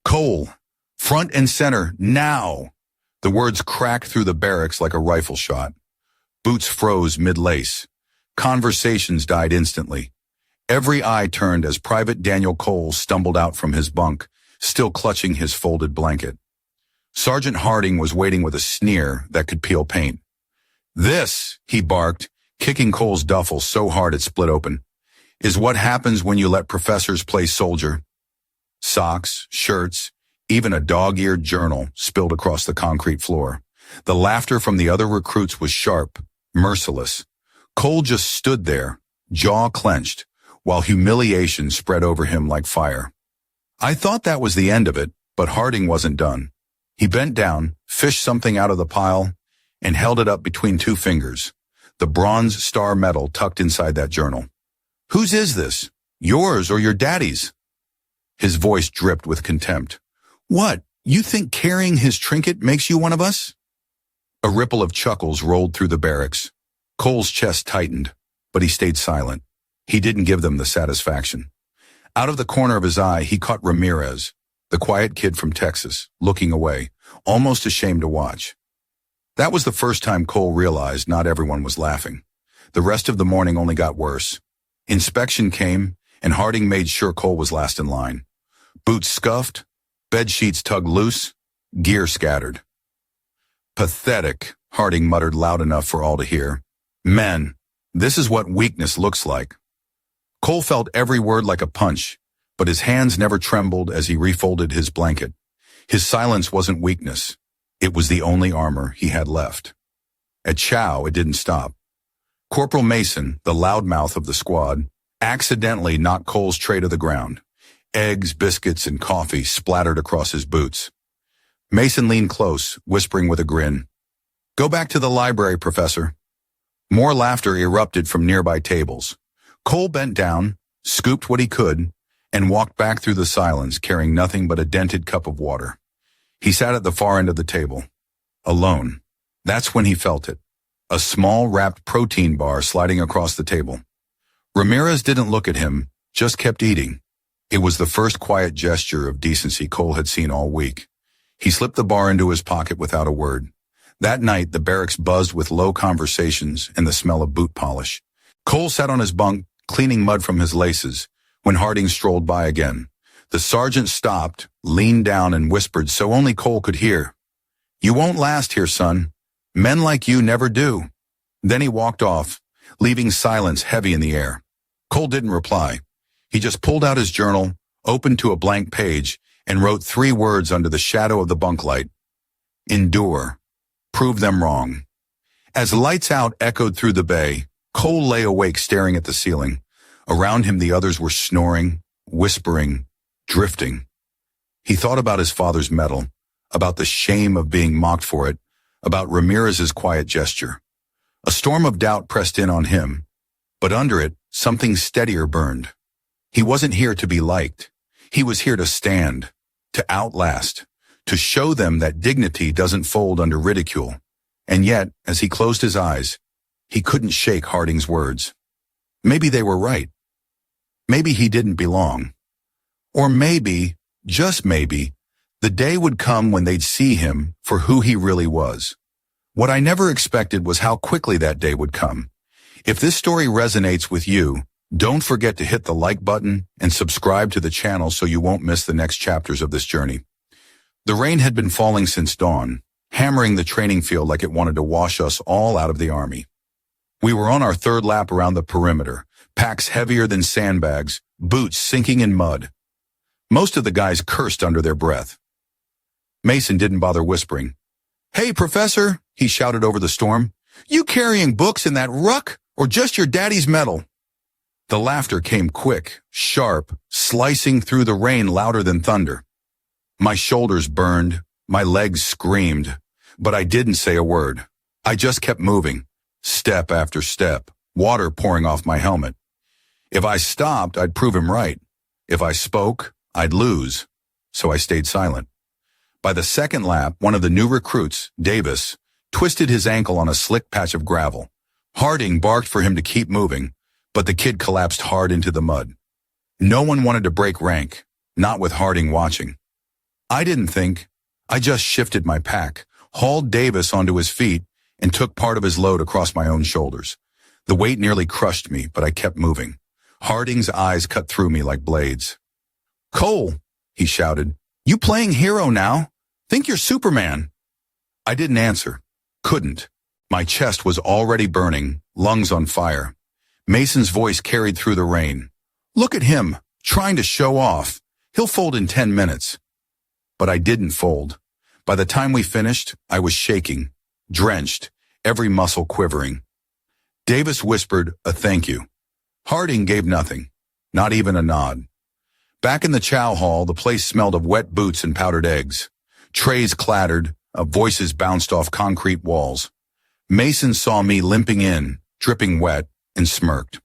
Cole, front and center, now! The words cracked through the barracks like a rifle shot. Boots froze mid-lace. Conversations died instantly. Every eye turned as Private Daniel Cole stumbled out from his bunk, still clutching his folded blanket. Sergeant Harding was waiting with a sneer that could peel paint. "This," he barked, kicking Cole's duffel so hard it split open, "is what happens when you let professors play soldier." Socks, shirts, even a dog-eared journal spilled across the concrete floor. The laughter from the other recruits was sharp, merciless. Cole just stood there, jaw clenched, while humiliation spread over him like fire. I thought that was the end of it, but Harding wasn't done. He bent down, fished something out of the pile, and held it up between two fingers, the bronze star medal tucked inside that journal. "Whose is this? Yours or your daddy's?" His voice dripped with contempt. "What, you think carrying his trinket makes you one of us?" A ripple of chuckles rolled through the barracks. Cole's chest tightened, but he stayed silent. He didn't give them the satisfaction. Out of the corner of his eye, he caught Ramirez, the quiet kid from Texas, looking away, almost ashamed to watch. That was the first time Cole realized not everyone was laughing. The rest of the morning only got worse. Inspection came, and Harding made sure Cole was last in line. Boots scuffed, bed sheets tugged loose, gear scattered. "Pathetic," Harding muttered loud enough for all to hear. "Men, this is what weakness looks like." Cole felt every word like a punch, but his hands never trembled as he refolded his blanket. His silence wasn't weakness. It was the only armor he had left. At chow, it didn't stop. Corporal Mason, the loudmouth of the squad, accidentally knocked Cole's tray to the ground. Eggs, biscuits, and coffee splattered across his boots. Mason leaned close, whispering with a grin, "Go back to the library, Professor." More laughter erupted from nearby tables. Cole bent down, scooped what he could, and walked back through the silence, carrying nothing but a dented cup of water. He sat at the far end of the table, alone. That's when he felt it. A small wrapped protein bar sliding across the table. Ramirez didn't look at him, just kept eating. It was the first quiet gesture of decency Cole had seen all week. He slipped the bar into his pocket without a word. That night, the barracks buzzed with low conversations and the smell of boot polish. Cole sat on his bunk, cleaning mud from his laces, when Harding strolled by again. The sergeant stopped, leaned down, and whispered so only Cole could hear, "You won't last here, son. Men like you never do." Then he walked off, leaving silence heavy in the air. Cole didn't reply. He just pulled out his journal, opened to a blank page, and wrote 3 words under the shadow of the bunk light. "Endure. Prove them wrong." As lights out echoed through the bay, Cole lay awake staring at the ceiling. Around him the others were snoring, whispering, drifting. He thought about his father's medal, about the shame of being mocked for it, about Ramirez's quiet gesture. A storm of doubt pressed in on him, but under it, something steadier burned. He wasn't here to be liked. He was here to stand, to outlast, to show them that dignity doesn't fold under ridicule. And yet, as he closed his eyes, he couldn't shake Harding's words. Maybe they were right. Maybe he didn't belong. Or maybe, just maybe, the day would come when they'd see him for who he really was. What I never expected was how quickly that day would come. If this story resonates with you, don't forget to hit the like button and subscribe to the channel so you won't miss the next chapters of this journey. The rain had been falling since dawn, hammering the training field like it wanted to wash us all out of the Army. We were on our 3rd lap around the perimeter, packs heavier than sandbags, boots sinking in mud. Most of the guys cursed under their breath. Mason didn't bother whispering. "Hey, Professor," he shouted over the storm. "You carrying books in that ruck, or just your daddy's medal?" The laughter came quick, sharp, slicing through the rain louder than thunder. My shoulders burned, my legs screamed, but I didn't say a word. I just kept moving, step after step, water pouring off my helmet. If I stopped, I'd prove him right. If I spoke, I'd lose. So I stayed silent. By the 2nd lap, one of the new recruits, Davis, twisted his ankle on a slick patch of gravel. Harding barked for him to keep moving, but the kid collapsed hard into the mud. No one wanted to break rank, not with Harding watching. I didn't think. I just shifted my pack, hauled Davis onto his feet, and took part of his load across my own shoulders. The weight nearly crushed me, but I kept moving. Harding's eyes cut through me like blades. "Cole," he shouted, "you playing hero now? Think you're Superman." I didn't answer. Couldn't. My chest was already burning, lungs on fire. Mason's voice carried through the rain. "Look at him, trying to show off. He'll fold in 10 minutes. But I didn't fold. By the time we finished, I was shaking, drenched, every muscle quivering. Davis whispered a thank you. Harding gave nothing, not even a nod. Back in the chow hall, the place smelled of wet boots and powdered eggs. Trays clattered, voices bounced off concrete walls. Mason saw me limping in, dripping wet, and smirked.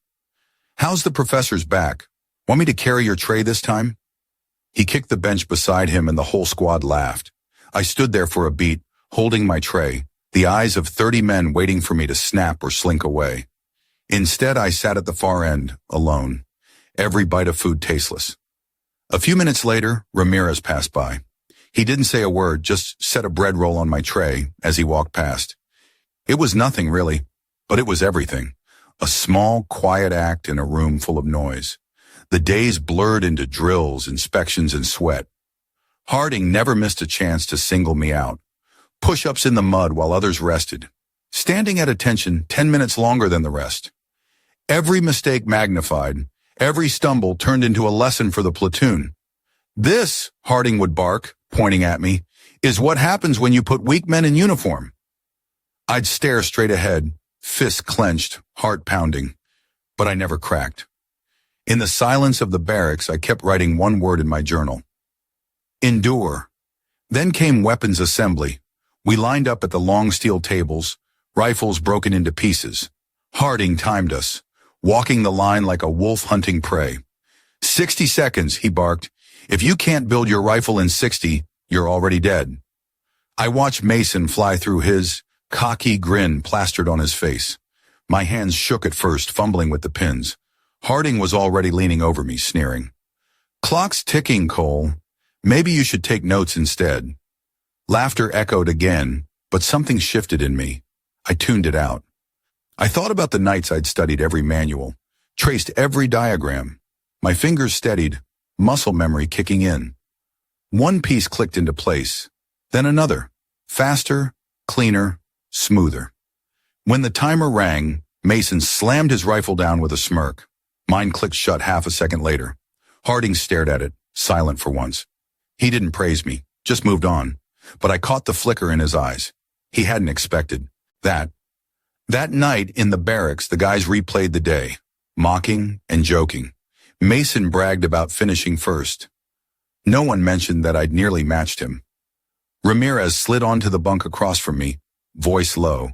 "How's the professor's back? Want me to carry your tray this time?" He kicked the bench beside him and the whole squad laughed. I stood there for a beat, holding my tray, the eyes of 30 men waiting for me to snap or slink away. Instead, I sat at the far end, alone, every bite of food tasteless. A few minutes later, Ramirez passed by. He didn't say a word, just set a bread roll on my tray as he walked past. It was nothing, really, but it was everything. A small, quiet act in a room full of noise. The days blurred into drills, inspections, and sweat. Harding never missed a chance to single me out. Push-ups in the mud while others rested. Standing at attention 10 minutes longer than the rest. Every mistake magnified, every stumble turned into a lesson for the platoon. "This," Harding would bark, pointing at me, "is what happens when you put weak men in uniform." I'd stare straight ahead, fists clenched, heart pounding, but I never cracked. In the silence of the barracks, I kept writing one word in my journal. Endure. Then came weapons assembly. We lined up at the long steel tables, rifles broken into pieces. Harding timed us, walking the line like a wolf hunting prey. 60 seconds, he barked. "If you can't build your rifle in 60, you're already dead." I watched Mason fly through his, cocky grin plastered on his face. My hands shook at first, fumbling with the pins. Harding was already leaning over me, sneering. "Clock's ticking, Cole. Maybe you should take notes instead." Laughter echoed again, but something shifted in me. I tuned it out. I thought about the nights I'd studied every manual, traced every diagram. My fingers steadied, muscle memory kicking in. One piece clicked into place, then another, faster, cleaner, smoother. When the timer rang, Mason slammed his rifle down with a smirk. Mine clicked shut half a second later. Harding stared at it, silent for once. He didn't praise me, just moved on. But I caught the flicker in his eyes. He hadn't expected that. That night in the barracks, the guys replayed the day, mocking and joking. Mason bragged about finishing first. No one mentioned that I'd nearly matched him. Ramirez slid onto the bunk across from me, voice low.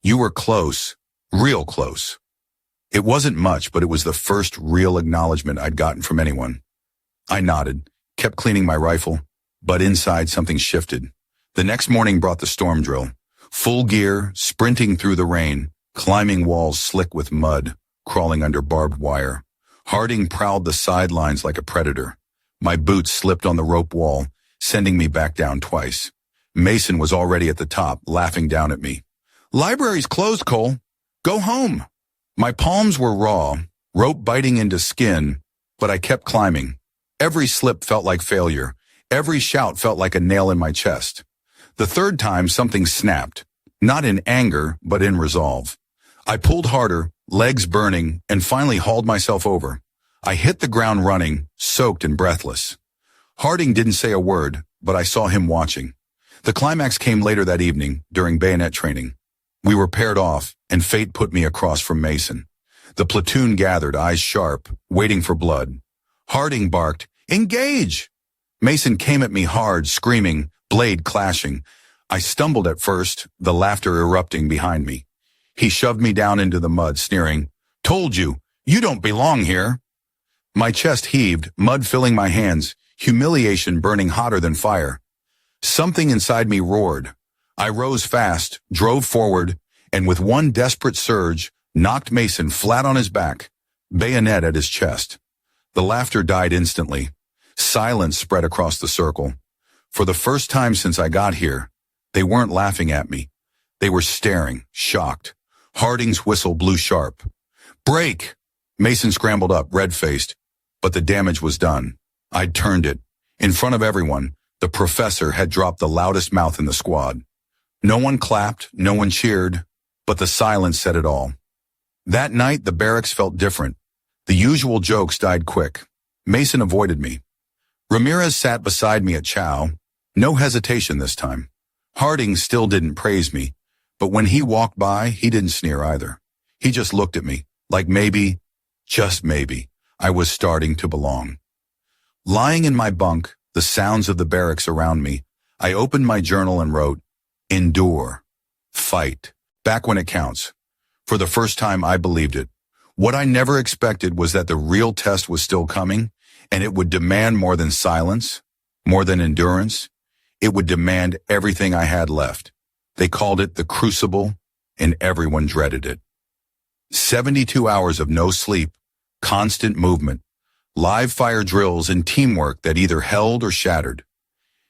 "You were close, real close." It wasn't much, but it was the first real acknowledgement I'd gotten from anyone. I nodded, kept cleaning my rifle, but inside something shifted. The next morning brought the storm drill. Full gear, sprinting through the rain, climbing walls slick with mud, crawling under barbed wire. Harding prowled the sidelines like a predator. My boots slipped on the rope wall, sending me back down twice. Mason was already at the top, laughing down at me. "Library's closed, Cole. Go home." My palms were raw, rope biting into skin, but I kept climbing. Every slip felt like failure. Every shout felt like a nail in my chest. The third time, something snapped, not in anger, but in resolve. I pulled harder, legs burning, and finally hauled myself over. I hit the ground running, soaked and breathless. Harding didn't say a word, but I saw him watching. The climax came later that evening, during bayonet training. We were paired off, and fate put me across from Mason. The platoon gathered, eyes sharp, waiting for blood. Harding barked, "Engage!" Mason came at me hard, screaming, blade clashing. I stumbled at first, the laughter erupting behind me. He shoved me down into the mud, sneering, "Told you, you don't belong here." My chest heaved, mud filling my hands, humiliation burning hotter than fire. Something inside me roared. I rose fast, drove forward, and with one desperate surge, knocked Mason flat on his back, bayonet at his chest. The laughter died instantly. Silence spread across the circle. For the first time since I got here, they weren't laughing at me. They were staring, shocked. Harding's whistle blew sharp. "Break!" Mason scrambled up, red-faced. But the damage was done. I'd turned it. In front of everyone, the professor had dropped the loudest mouth in the squad. No one clapped, no one cheered, but the silence said it all. That night, the barracks felt different. The usual jokes died quick. Mason avoided me. Ramirez sat beside me at chow. No hesitation this time. Harding still didn't praise me, but when he walked by, he didn't sneer either. He just looked at me, like maybe, just maybe, I was starting to belong. Lying in my bunk, the sounds of the barracks around me, I opened my journal and wrote, "Endure. Fight. Back when it counts." For the first time, I believed it. What I never expected was that the real test was still coming, and it would demand more than silence, more than endurance. It would demand everything I had left. They called it the crucible, and everyone dreaded it. 72 hours of no sleep, constant movement, live fire drills and teamwork that either held or shattered.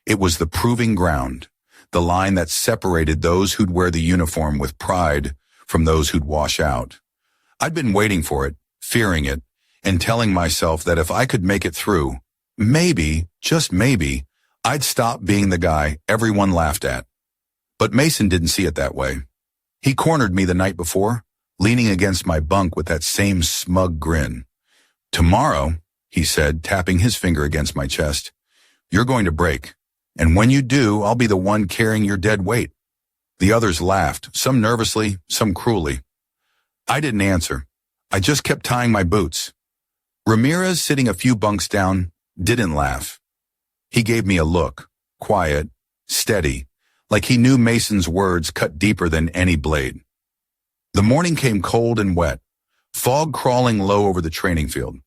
It was the proving ground, the line that separated those who'd wear the uniform with pride from those who'd wash out. I'd been waiting for it, fearing it, and telling myself that if I could make it through, maybe, just maybe, I'd stop being the guy everyone laughed at. But Mason didn't see it that way. He cornered me the night before, leaning against my bunk with that same smug grin. "Tomorrow," he said, tapping his finger against my chest, "you're going to break. And when you do, I'll be the one carrying your dead weight." The others laughed, some nervously, some cruelly. I didn't answer. I just kept tying my boots. Ramirez, sitting a few bunks down, didn't laugh. He gave me a look, quiet, steady, like he knew Mason's words cut deeper than any blade. The morning came cold and wet, fog crawling low over the training field.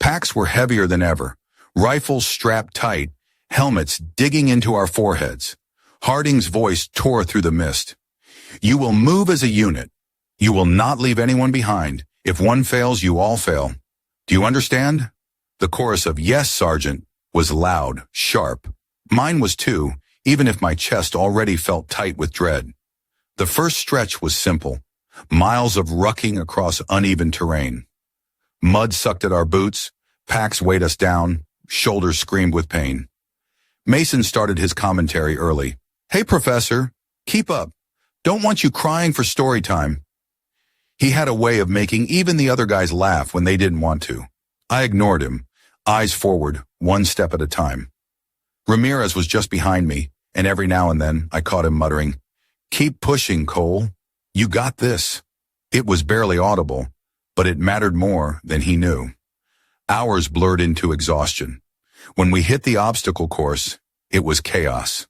Packs were heavier than ever, rifles strapped tight, helmets digging into our foreheads. Harding's voice tore through the mist. "You will move as a unit. You will not leave anyone behind. If one fails, you all fail. Do you understand?" The chorus of "Yes, Sergeant" was loud, sharp. Mine was too, even if my chest already felt tight with dread. The first stretch was simple, miles of rucking across uneven terrain. Mud sucked at our boots, packs weighed us down, shoulders screamed with pain. Mason started his commentary early. "Hey, Professor, keep up. Don't want you crying for story time." He had a way of making even the other guys laugh when they didn't want to. I ignored him, eyes forward, one step at a time. Ramirez was just behind me, and every now and then I caught him muttering, "Keep pushing, Cole. You got this." It was barely audible, but it mattered more than he knew. Hours blurred into exhaustion. When we hit the obstacle course, it was chaos.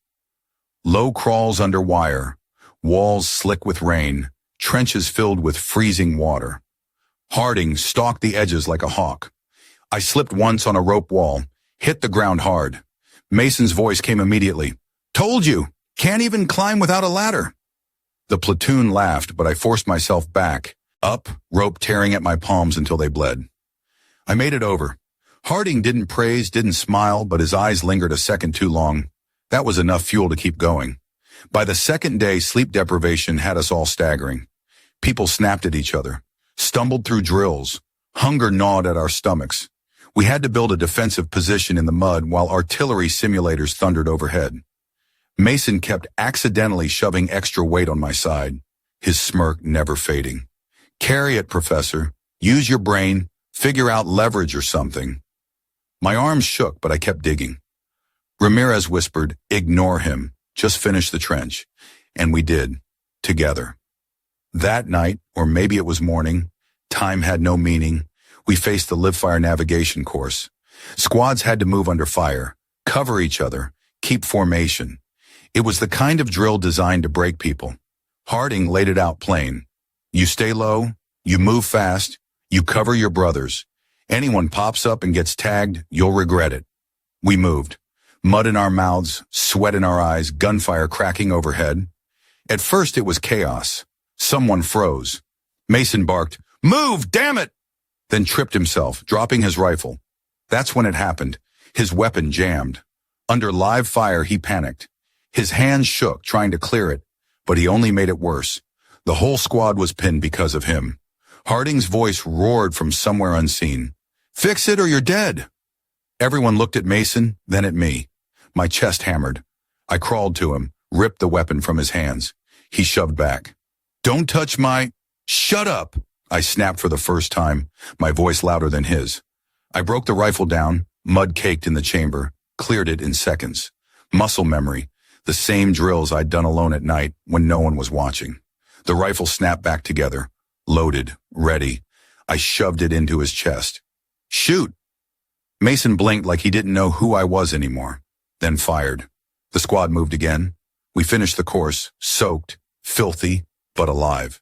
Low crawls under wire, walls slick with rain, trenches filled with freezing water. Harding stalked the edges like a hawk. I slipped once on a rope wall, hit the ground hard. Mason's voice came immediately. "Told you, can't even climb without a ladder." The platoon laughed, but I forced myself back, up, rope tearing at my palms until they bled. I made it over. Harding didn't praise, didn't smile, but his eyes lingered a second too long. That was enough fuel to keep going. By the second day, sleep deprivation had us all staggering. People snapped at each other, stumbled through drills. Hunger gnawed at our stomachs. We had to build a defensive position in the mud while artillery simulators thundered overhead. Mason kept accidentally shoving extra weight on my side, his smirk never fading. "Carry it, Professor. Use your brain. Figure out leverage or something." My arms shook, but I kept digging. Ramirez whispered, "Ignore him. Just finish the trench." And we did, together. That night, or maybe it was morning, time had no meaning, we faced the live-fire navigation course. Squads had to move under fire, cover each other, keep formation. It was the kind of drill designed to break people. Harding laid it out plain. You stay low, you move fast, you cover your brothers. Anyone pops up and gets tagged, you'll regret it. We moved. Mud in our mouths, sweat in our eyes, gunfire cracking overhead. At first it was chaos. Someone froze. Mason barked, "Move, damn it!" Then tripped himself, dropping his rifle. That's when it happened. His weapon jammed. Under live fire, he panicked. His hands shook, trying to clear it, but he only made it worse. The whole squad was pinned because of him. Harding's voice roared from somewhere unseen. "Fix it or you're dead!" Everyone looked at Mason, then at me. My chest hammered. I crawled to him, ripped the weapon from his hands. He shoved back. "Don't touch my—" "Shut up!" I snapped for the first time, my voice louder than his. I broke the rifle down, mud caked in the chamber, cleared it in seconds. Muscle memory, the same drills I'd done alone at night when no one was watching. The rifle snapped back together, loaded, ready. I shoved it into his chest. "Shoot!" Mason blinked like he didn't know who I was anymore, then fired. The squad moved again. We finished the course, soaked, filthy, but alive.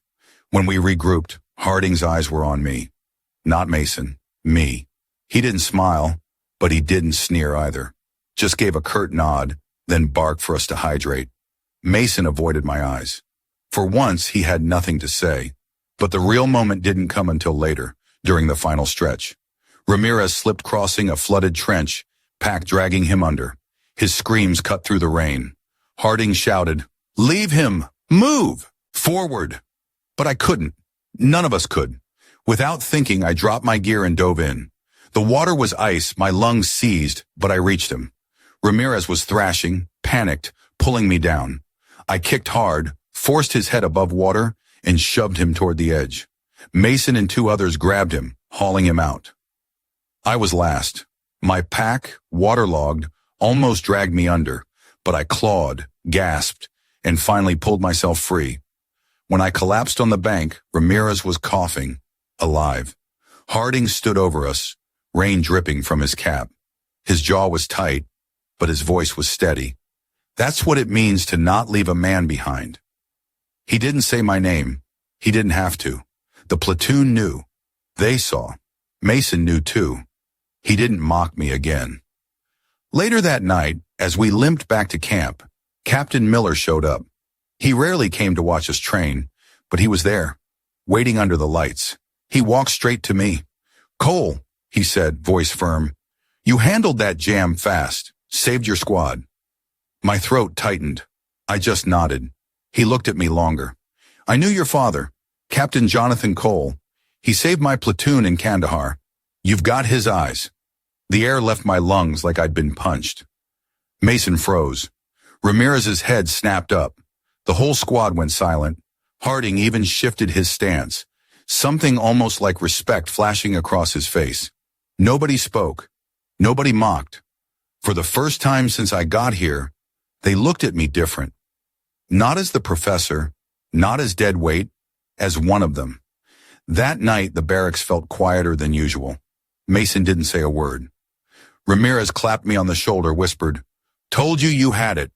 When we regrouped, Harding's eyes were on me. Not Mason, me. He didn't smile, but he didn't sneer either. Just gave a curt nod, then barked for us to hydrate. Mason avoided my eyes. For once, he had nothing to say. But the real moment didn't come until later, during the final stretch. Ramirez slipped crossing a flooded trench, pack dragging him under. His screams cut through the rain. Harding shouted, "Leave him! Move! Forward!" But I couldn't. None of us could. Without thinking, I dropped my gear and dove in. The water was ice, my lungs seized, but I reached him. Ramirez was thrashing, panicked, pulling me down. I kicked hard, forced his head above water, and shoved him toward the edge. Mason and 2 others grabbed him, hauling him out. I was last. My pack, waterlogged, almost dragged me under, but I clawed, gasped, and finally pulled myself free. When I collapsed on the bank, Ramirez was coughing, alive. Harding stood over us, rain dripping from his cap. His jaw was tight, but his voice was steady. That's what it means to not leave a man behind. He didn't say my name. He didn't have to. The platoon knew. They saw. Mason knew too. He didn't mock me again. Later that night, as we limped back to camp, Captain Miller showed up. He rarely came to watch us train, but he was there, waiting under the lights. He walked straight to me. "Cole," he said, voice firm, "you handled that jam fast, saved your squad." My throat tightened. I just nodded. He looked at me longer. "I knew your father, Captain Jonathan Cole. He saved my platoon in Kandahar. You've got his eyes." The air left my lungs like I'd been punched. Mason froze. Ramirez's head snapped up. The whole squad went silent. Harding even shifted his stance, something almost like respect flashing across his face. Nobody spoke. Nobody mocked. For the first time since I got here, they looked at me different. Not as the professor, not as dead weight, as one of them. That night, the barracks felt quieter than usual. Mason didn't say a word. Ramirez clapped me on the shoulder, whispered, "Told you you had it."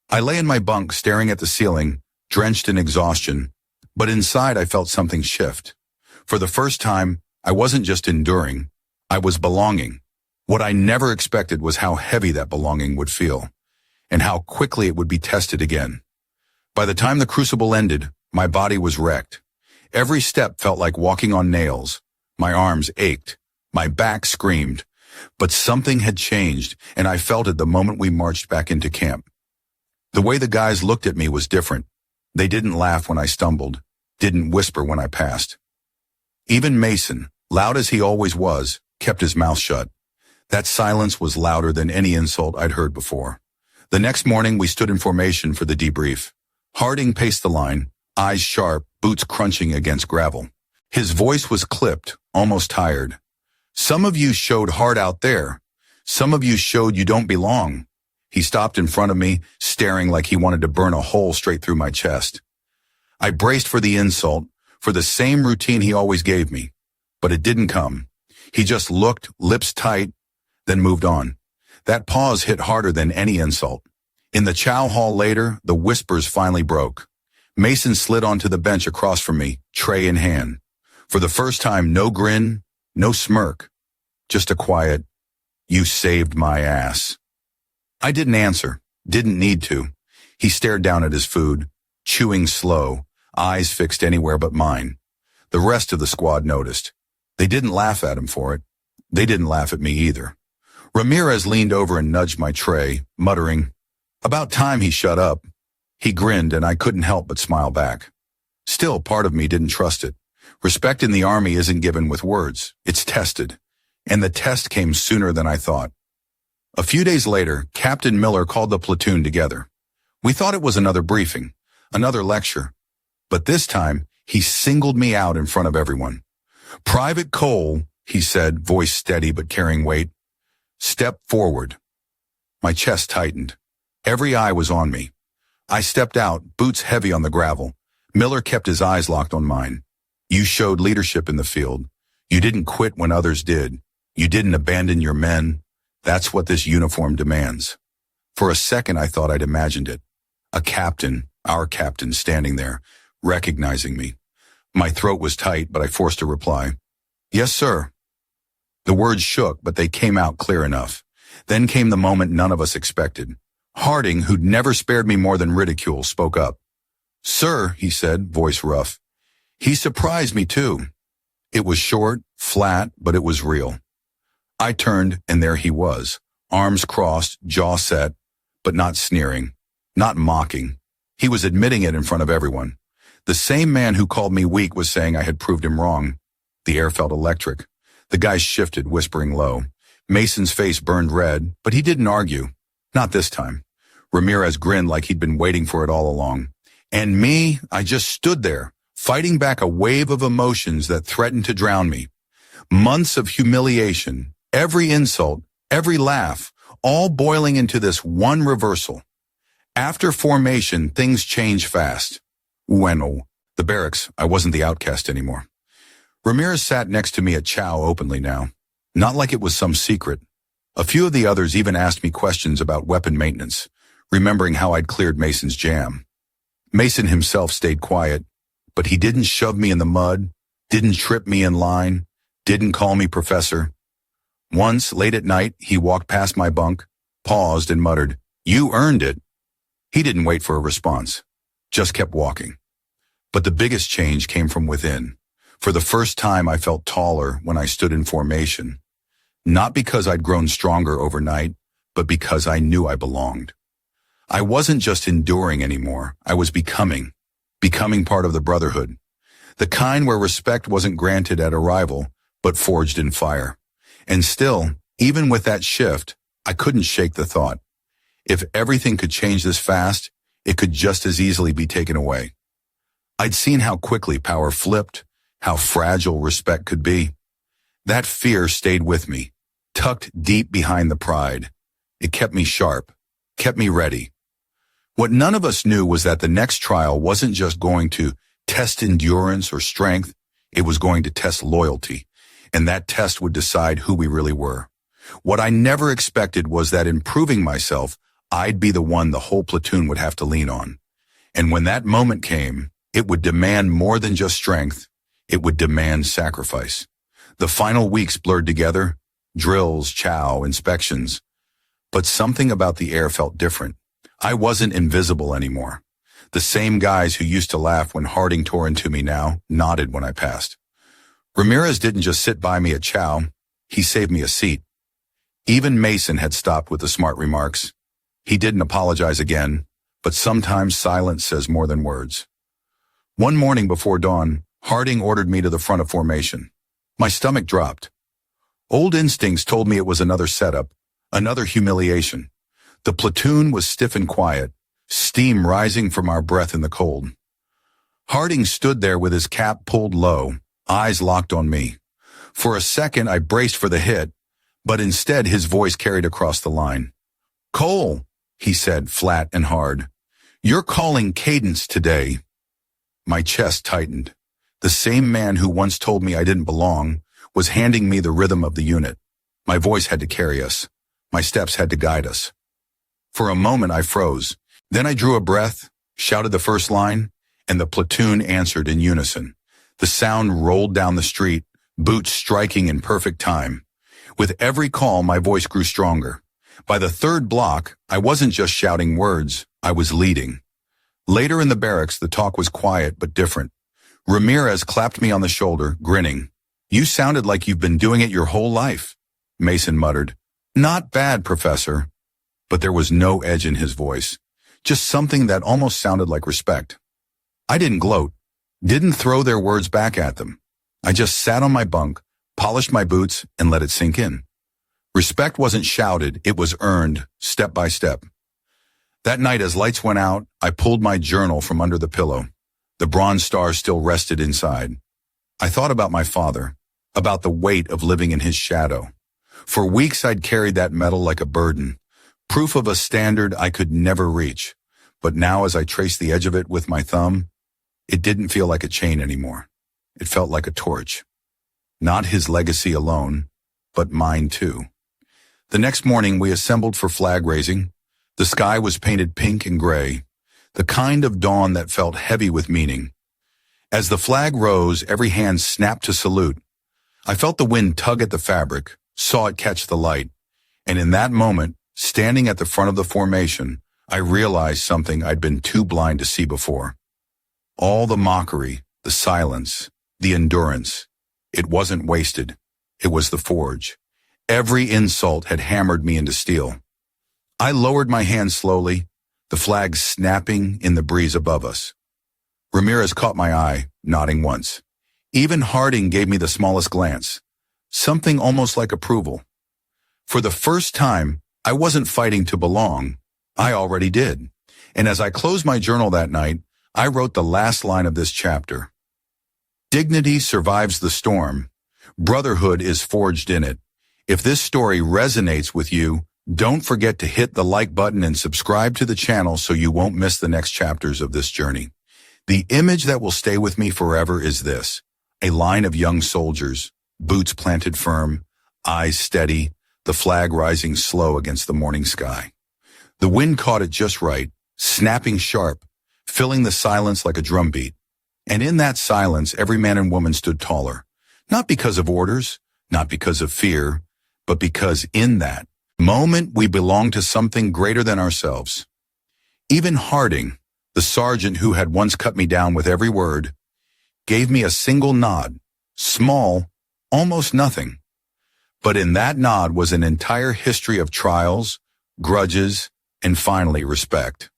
I lay in my bunk staring at the ceiling, drenched in exhaustion, but inside I felt something shift. For the first time, I wasn't just enduring, I was belonging. What I never expected was how heavy that belonging would feel, and how quickly it would be tested again. By the time the crucible ended, my body was wrecked. Every step felt like walking on nails. My arms ached. My back screamed. But something had changed, and I felt it the moment we marched back into camp. The way the guys looked at me was different. They didn't laugh when I stumbled, didn't whisper when I passed. Even Mason, loud as he always was, kept his mouth shut. That silence was louder than any insult I'd heard before. The next morning, we stood in formation for the debrief. Harding paced the line, eyes sharp, boots crunching against gravel. His voice was clipped, almost tired. "Some of you showed heart out there. Some of you showed you don't belong." He stopped in front of me, staring like he wanted to burn a hole straight through my chest. I braced for the insult, for the same routine he always gave me. But it didn't come. He just looked, lips tight, then moved on. That pause hit harder than any insult. In the chow hall later, the whispers finally broke. Mason slid onto the bench across from me, tray in hand. For the first time, no grin, no smirk, just a quiet, "You saved my ass." I didn't answer, didn't need to. He stared down at his food, chewing slow, eyes fixed anywhere but mine. The rest of the squad noticed. They didn't laugh at him for it. They didn't laugh at me either. Ramirez leaned over and nudged my tray, muttering, "About time he shut up." He grinned and I couldn't help but smile back. Still, part of me didn't trust it. Respect in the Army isn't given with words, it's tested. And the test came sooner than I thought. A few days later, Captain Miller called the platoon together. We thought it was another briefing, another lecture. But this time, he singled me out in front of everyone. "Private Cole," he said, voice steady but carrying weight, "step forward." My chest tightened. Every eye was on me. I stepped out, boots heavy on the gravel. Miller kept his eyes locked on mine. "You showed leadership in the field. You didn't quit when others did. You didn't abandon your men. That's what this uniform demands." For a second, I thought I'd imagined it. A captain, our captain, standing there, recognizing me. My throat was tight, but I forced a reply. "Yes, sir." The words shook, but they came out clear enough. Then came the moment none of us expected. Harding, who'd never spared me more than ridicule, spoke up. "Sir," he said, voice rough. He surprised me too. It was short, flat, but it was real. I turned, and there he was, arms crossed, jaw set, but not sneering, not mocking. He was admitting it in front of everyone. The same man who called me weak was saying I had proved him wrong. The air felt electric. The guys shifted, whispering low. Mason's face burned red, but he didn't argue. Not this time. Ramirez grinned like he'd been waiting for it all along. And me, I just stood there, fighting back a wave of emotions that threatened to drown me. Months of humiliation, every insult, every laugh, all boiling into this one reversal. After formation, things changed fast. Bueno, the barracks, I wasn't the outcast anymore. Ramirez sat next to me at chow openly now, not like it was some secret. A few of the others even asked me questions about weapon maintenance, remembering how I'd cleared Mason's jam. Mason himself stayed quiet, but he didn't shove me in the mud, didn't trip me in line, didn't call me professor. Once, late at night, he walked past my bunk, paused and muttered, "You earned it." He didn't wait for a response, just kept walking. But the biggest change came from within. For the first time, I felt taller when I stood in formation. Not because I'd grown stronger overnight, but because I knew I belonged. I wasn't just enduring anymore. I was becoming part of the Brotherhood. The kind where respect wasn't granted at arrival, but forged in fire. And still, even with that shift, I couldn't shake the thought. If everything could change this fast, it could just as easily be taken away. I'd seen how quickly power flipped, how fragile respect could be. That fear stayed with me, tucked deep behind the pride. It kept me sharp, kept me ready. What none of us knew was that the next trial wasn't just going to test endurance or strength, it was going to test loyalty, and that test would decide who we really were. What I never expected was that in proving myself, I'd be the one the whole platoon would have to lean on. And when that moment came, it would demand more than just strength, it would demand sacrifice. The final weeks blurred together, drills, chow, inspections. But something about the air felt different. I wasn't invisible anymore. The same guys who used to laugh when Harding tore into me now nodded when I passed. Ramirez didn't just sit by me at chow, he saved me a seat. Even Mason had stopped with the smart remarks. He didn't apologize again, but sometimes silence says more than words. One morning before dawn, Harding ordered me to the front of formation. My stomach dropped. Old instincts told me it was another setup, another humiliation. The platoon was stiff and quiet, steam rising from our breath in the cold. Harding stood there with his cap pulled low, eyes locked on me. For a second, I braced for the hit, but instead his voice carried across the line. "Cole," he said, flat and hard, "you're calling cadence today." My chest tightened. The same man who once told me I didn't belong was handing me the rhythm of the unit. My voice had to carry us. My steps had to guide us. For a moment, I froze. Then I drew a breath, shouted the first line, and the platoon answered in unison. The sound rolled down the street, boots striking in perfect time. With every call, my voice grew stronger. By the third block, I wasn't just shouting words, I was leading. Later in the barracks, the talk was quiet but different. Ramirez clapped me on the shoulder, grinning. "You sounded like you've been doing it your whole life." Mason muttered, Not bad, Professor. But there was no edge in his voice, just something that almost sounded like respect. I didn't gloat, didn't throw their words back at them. I just sat on my bunk, polished my boots, and let it sink in. Respect wasn't shouted, it was earned, step by step. That night as lights went out, I pulled my journal from under the pillow. The bronze star still rested inside. I thought about my father, about the weight of living in his shadow. For weeks I'd carried that medal like a burden, proof of a standard I could never reach. But now as I traced the edge of it with my thumb, it didn't feel like a chain anymore. It felt like a torch. Not his legacy alone, but mine too. The next morning we assembled for flag raising. The sky was painted pink and gray, the kind of dawn that felt heavy with meaning. As the flag rose, every hand snapped to salute. I felt the wind tug at the fabric, saw it catch the light, and in that moment, standing at the front of the formation, I realized something I'd been too blind to see before. All the mockery, the silence, the endurance, it wasn't wasted. It was the forge. Every insult had hammered me into steel. I lowered my hand slowly, the flag snapping in the breeze above us. Ramirez caught my eye, nodding once. Even Harding gave me the smallest glance, something almost like approval. For the first time, I wasn't fighting to belong. I already did. And as I closed my journal that night, I wrote the last line of this chapter. Dignity survives the storm. Brotherhood is forged in it. If this story resonates with you, don't forget to hit the like button and subscribe to the channel so you won't miss the next chapters of this journey. The image that will stay with me forever is this: a line of young soldiers, boots planted firm, eyes steady, the flag rising slow against the morning sky. The wind caught it just right, snapping sharp, filling the silence like a drumbeat. And in that silence, every man and woman stood taller, not because of orders, not because of fear, but because in that moment we belonged to something greater than ourselves. Even Harding, the sergeant who had once cut me down with every word, gave me a single nod, small, almost nothing. But in that nod was an entire history of trials, grudges, and finally respect.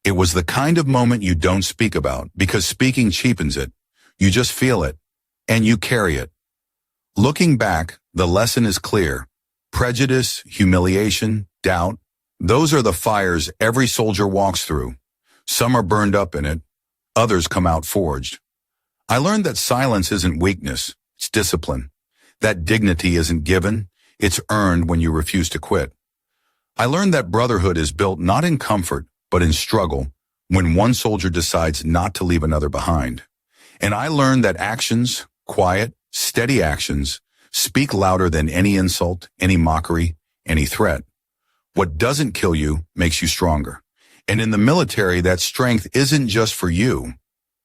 It was the kind of moment you don't speak about because speaking cheapens it. You just feel it, and you carry it. Looking back, the lesson is clear. Prejudice, humiliation, doubt, those are the fires every soldier walks through. Some are burned up in it, others come out forged. I learned that silence isn't weakness, it's discipline. That dignity isn't given, it's earned when you refuse to quit. I learned that brotherhood is built not in comfort, but in struggle, when one soldier decides not to leave another behind. And I learned that actions, quiet, steady actions, speak louder than any insult, any mockery, any threat. What doesn't kill you makes you stronger. And in the military, that strength isn't just for you.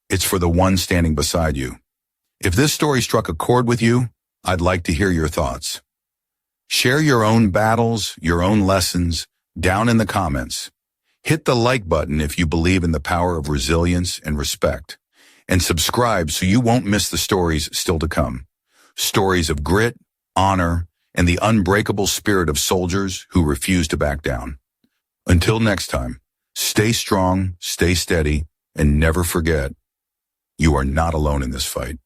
It's for the one standing beside you. If this story struck a chord with you, I'd like to hear your thoughts. Share your own battles, your own lessons, down in the comments. Hit the like button if you believe in the power of resilience and respect. And subscribe so you won't miss the stories still to come. Stories of grit, honor, and the unbreakable spirit of soldiers who refuse to back down. Until next time, stay strong, stay steady, and never forget, you are not alone in this fight.